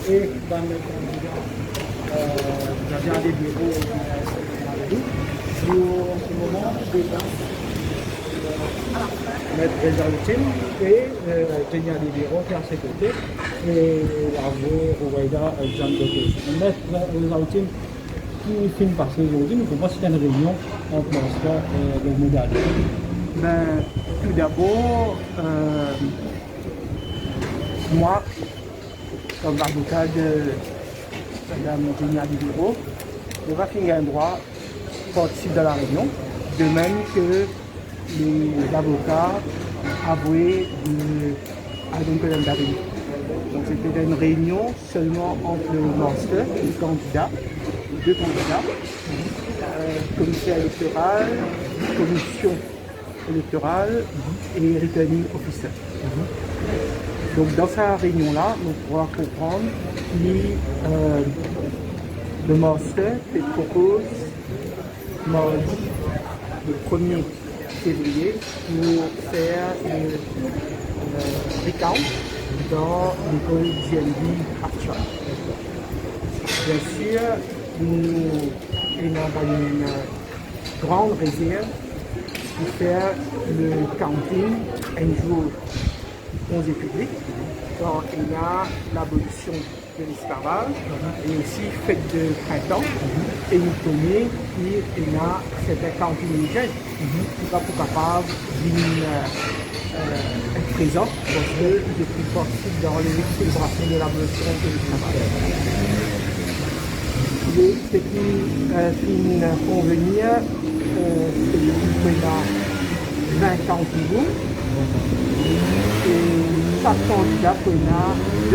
Et dans le candidat des bureaux en ce moment, Maître Rezautim et Génia des bureaux qui est à ses côtés et Avo Rouaïda Jean Doté. Maître Rezautim qui finit par ce aujourd'hui, nous pouvons citer une réunion entre l'Oscar et le modalité. Ben, tout d'abord, moi, comme avocat de Mme Génia du bureau, je vais finir un droit participer à la réunion, de même que les avocats avoués de Adam Pelendari. Donc c'était une réunion seulement entre le master et le candidat, deux candidats, commissaire électoral, commission électorale et returning officer. Donc dans cette réunion-là, on pourra comprendre que le master propose mardi le 1er février pour faire le recount dans l'école GNB Archer. Bien sûr, nous avons une grande réserve pour faire le counting un jour congé public, quand il y a l'abolition de l'esclavage et aussi fête de printemps. Et nous connaissons qu'il y a certains cantines jeunes qui sont pas capables d'être présents parce qu'ils sont partis dans les célébrations de l'abolition de l'esclavage. Ce qui nous convenir, c'est qu'il y a 20 cantines et chaque candidat a 2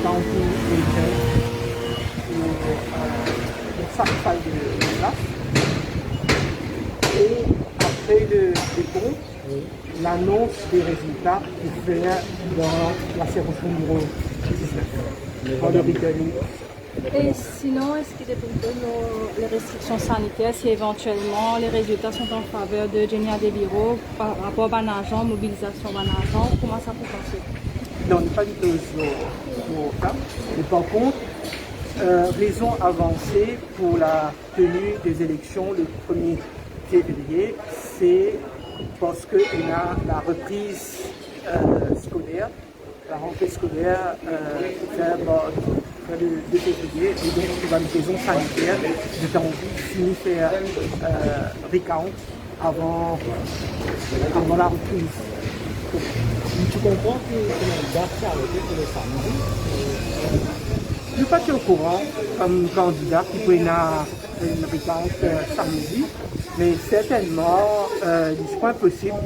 cantines et jeunes pour chaque salle de classe. Et après le décompte, l'annonce des résultats est faite dans la circonscription numéro 19, dans le returning. Et sinon, est-ce qu'il dépend de les restrictions sanitaires, si éventuellement les résultats sont en faveur de Génia des bureaux par rapport à l'agent, mobilisation d'un agent, comment ça peut passer? Non, pas du tout pour ça. Mais par contre, raison avancée pour la tenue des élections le 1er février, c'est parce qu'il y a la reprise scolaire, la rentrée scolaire le 2 février, et donc pour une raison sanitaire, j'ai envie de finir faire recount avant la reprise. Tu comprends que la date s'est arrêtée pour le samedi? Je ne suis pas au courant comme candidat qui peut une recount samedi, mais certainement, il n'est pas possible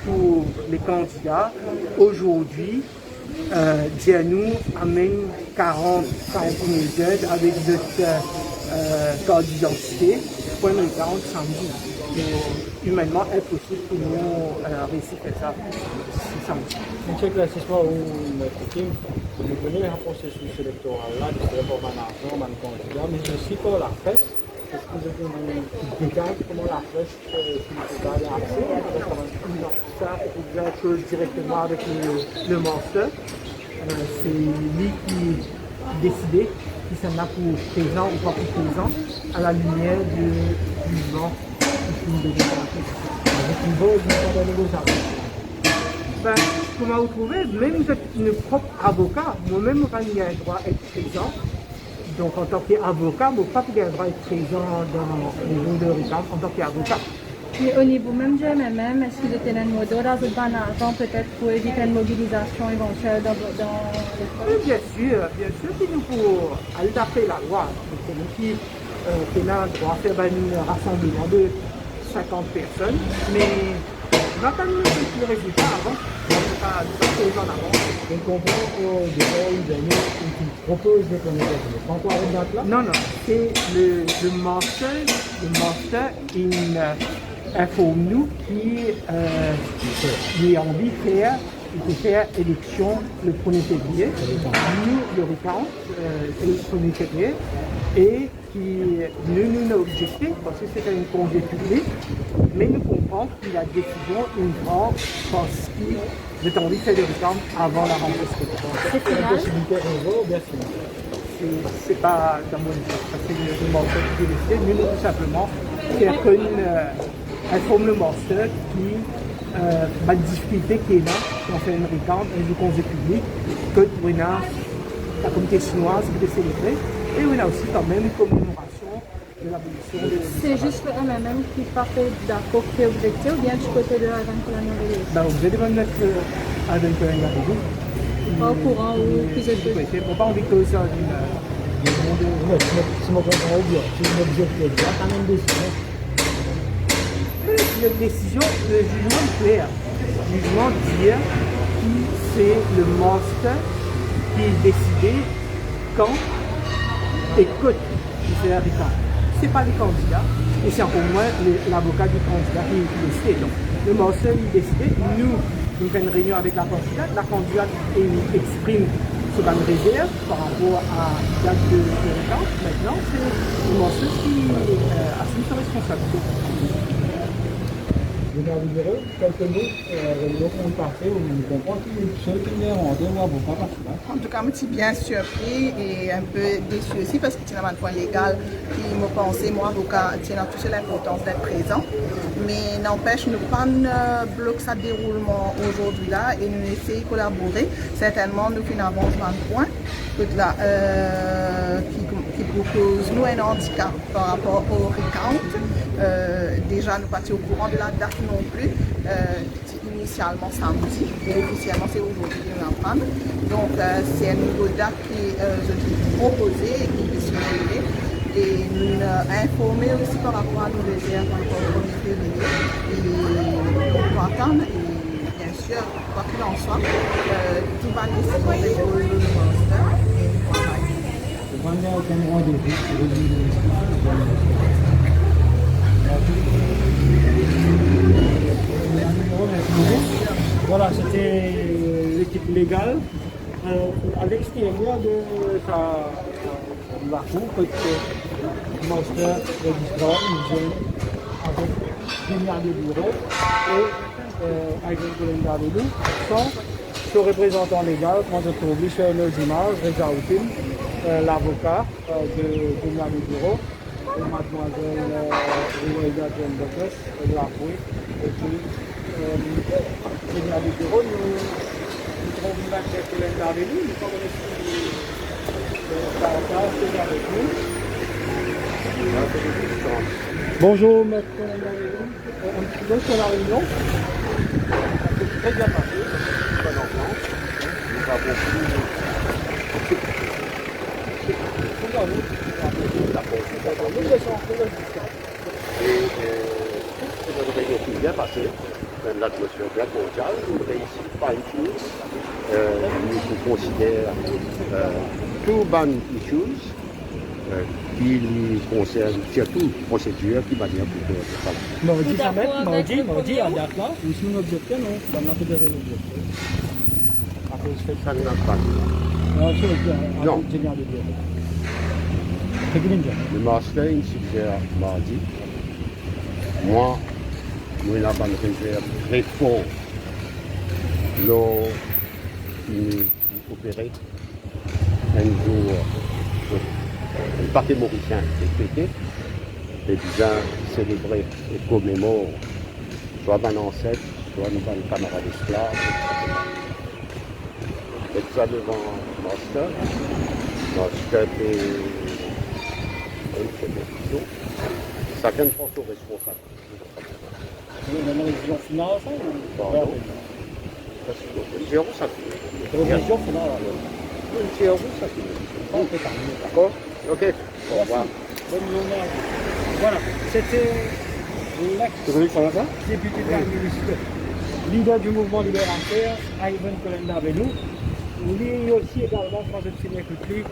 pour les candidats aujourd'hui. Dianou amène 40 jeunes avec d'autres cartes d'identité pour une recount samedi. Humainement impossible pour nous réussir ça samedi. Un éclaircissement où notre team, nous connaissons le processus électoral là, de faire pour un argent, un candidat, mais aussi pour la presse. Est-ce que vous avez une idée comment la presse peut avoir accès? Non, ça, il faut que je chose directement avec le master. C'est lui qui décide si ça n'a pour présent ou pas pour présent à la lumière du jugement de avec une bonne de négociation. Ben, comment vous trouvez, même notre propre avocat, moi-même, j'ai un droit d'être présent. Donc, en tant qu'avocat, je n'ai pas le droit d'être présent dans le niveau de recount en tant qu'avocat. Mais au niveau même du MMM, est-ce que vous avez un mot d'ordre dans l'argent peut-être pour éviter une mobilisation éventuelle dans Oui, bien sûr, qu'il nous faut aller taper la loi. C'est nous qui doit faire un rassemblement de 50 personnes, mais on va pas nous le résultat avant. On va pas les en avant. Je comprends déjà une dernière qui propose de connaître. Pas encore une date là? Non, c'est le master. Le master, il informe nous qu'il a envie de faire élection le 1er février. Nous, le recount, le 1er février. Et qui nous a objecté, parce que c'était une congé public, mais nous comprenons que la décision une grande parce qu'il a envie de faire le recount avant la rentrée scolaire. C'est La final? possibilité réseau, bien sûr. C'est pas dans mon idée, parce que le master qui est décidé, nous tout simplement faire qu'une informe le master qui la difficulté qui est là, quand on fait une recount, un congé public, que pour la communauté chinoise qui est célébrée. Et on a aussi quand même une commémoration de l'abolition de... C'est juste le MMM qui part d'accord qui est objecté ou bien du côté de Ivan Colonial? Ben, vous allez me mettre Ivan Colonial. Pas au courant ou plus de Oui, on n'a pas envie que ça Si je comprends bien, si je m'objecte là, quand même décision. La décision, le jugement est clair. Le jugement dit que c'est le master qui est décidé quand écoute qui fait la récompense. Ce n'est pas les candidats, et c'est encore moins l'avocat du candidat qui décide. Donc, le master est décidé, nous faisons une réunion avec la candidate exprime sur une réserve par rapport à la date de récompense. Maintenant, c'est le master qui assume sa responsabilité. Je vais vous dire quelques mots, réunion qu'on passait, où nous comprenons que ceux qui les rendaient ou avocats participants. En tout cas, je suis bien surpris et un peu déçu aussi parce que c'est un point légal qui me pensait, moi, avocat, tient toute l'importance d'être présent. Mais n'empêche, nous pas bloquer sa déroulement aujourd'hui là et nous essayer de collaborer. Certainement, nous finissons un point qui propose nous un handicap par rapport au recount. Déjà, nous pas au courant de la date non plus. Initialement samedi, et officiellement c'est aujourd'hui que nous en prendre. Donc c'est un nouveau date qui est proposé et qui est surveillé. Et nous informer aussi par rapport à nos réserves par rapport au 1er février. Et on peut attendre et bien sûr, quoi qu'il en soit, tout va nécessiter de master et du travail. Je vais aller au rendez-vous. Voilà, c'était l'équipe légale à l'extérieur de la cour, que le master registrant nous gêne avec Génial de bureau et avec le nous sans ce représentant légal, quand je trouve sur nos images, Reza Outim, l'avocat de Génial de bureau, et mademoiselle Rouaïda Djembekes, de la Fouille, et puis Génial de bureau, nous trouvons là que Hélène Darvelou, nous sommes reçus avec nous. Bonjour, maître Hélène Darvelou. Un petit peu sur la réunion. Ça s'est très bien passé. Bon enfant. Nous avons C'est une réunion qui est bien passée, l'atmosphère bien cordiale, une réussite pas une chose. Nous considérons tout ban issues qui concernent surtout procédure qui va bien pour le travail. Mardi, à date là, nous sommes objectés, non? On a fait des objectifs. Ça n'a pas de Non, Non. c'est génial de dire. Le master, il suggère mardi. Moi, nous avons une réserve très forte. Nous opéré un jour, le parti mauricien est pété, et bien célébrer et commémorer soit un ancêtre, soit nos camarades esclaves. Et ça devant le master. Master est une compétition. Chacun prend son responsable. Une révision finale, ça ou Pardon. Parce que zéro, ça fait. révision finale, alors. Zéro, ça fait. On peut terminer. D'accord? Ok. Au revoir. Bonne journée à vous. Voilà, c'était l'ex-député de la ministre, leader du mouvement libérateur, Ivan Colenda avec nous. Lui aussi également, quand je finis avec lui,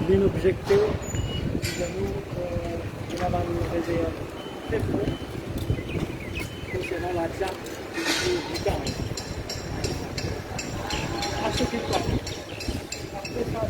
il est objecté de nous, de la réserve très peu concernant la date du temps. À ce qui est après ça,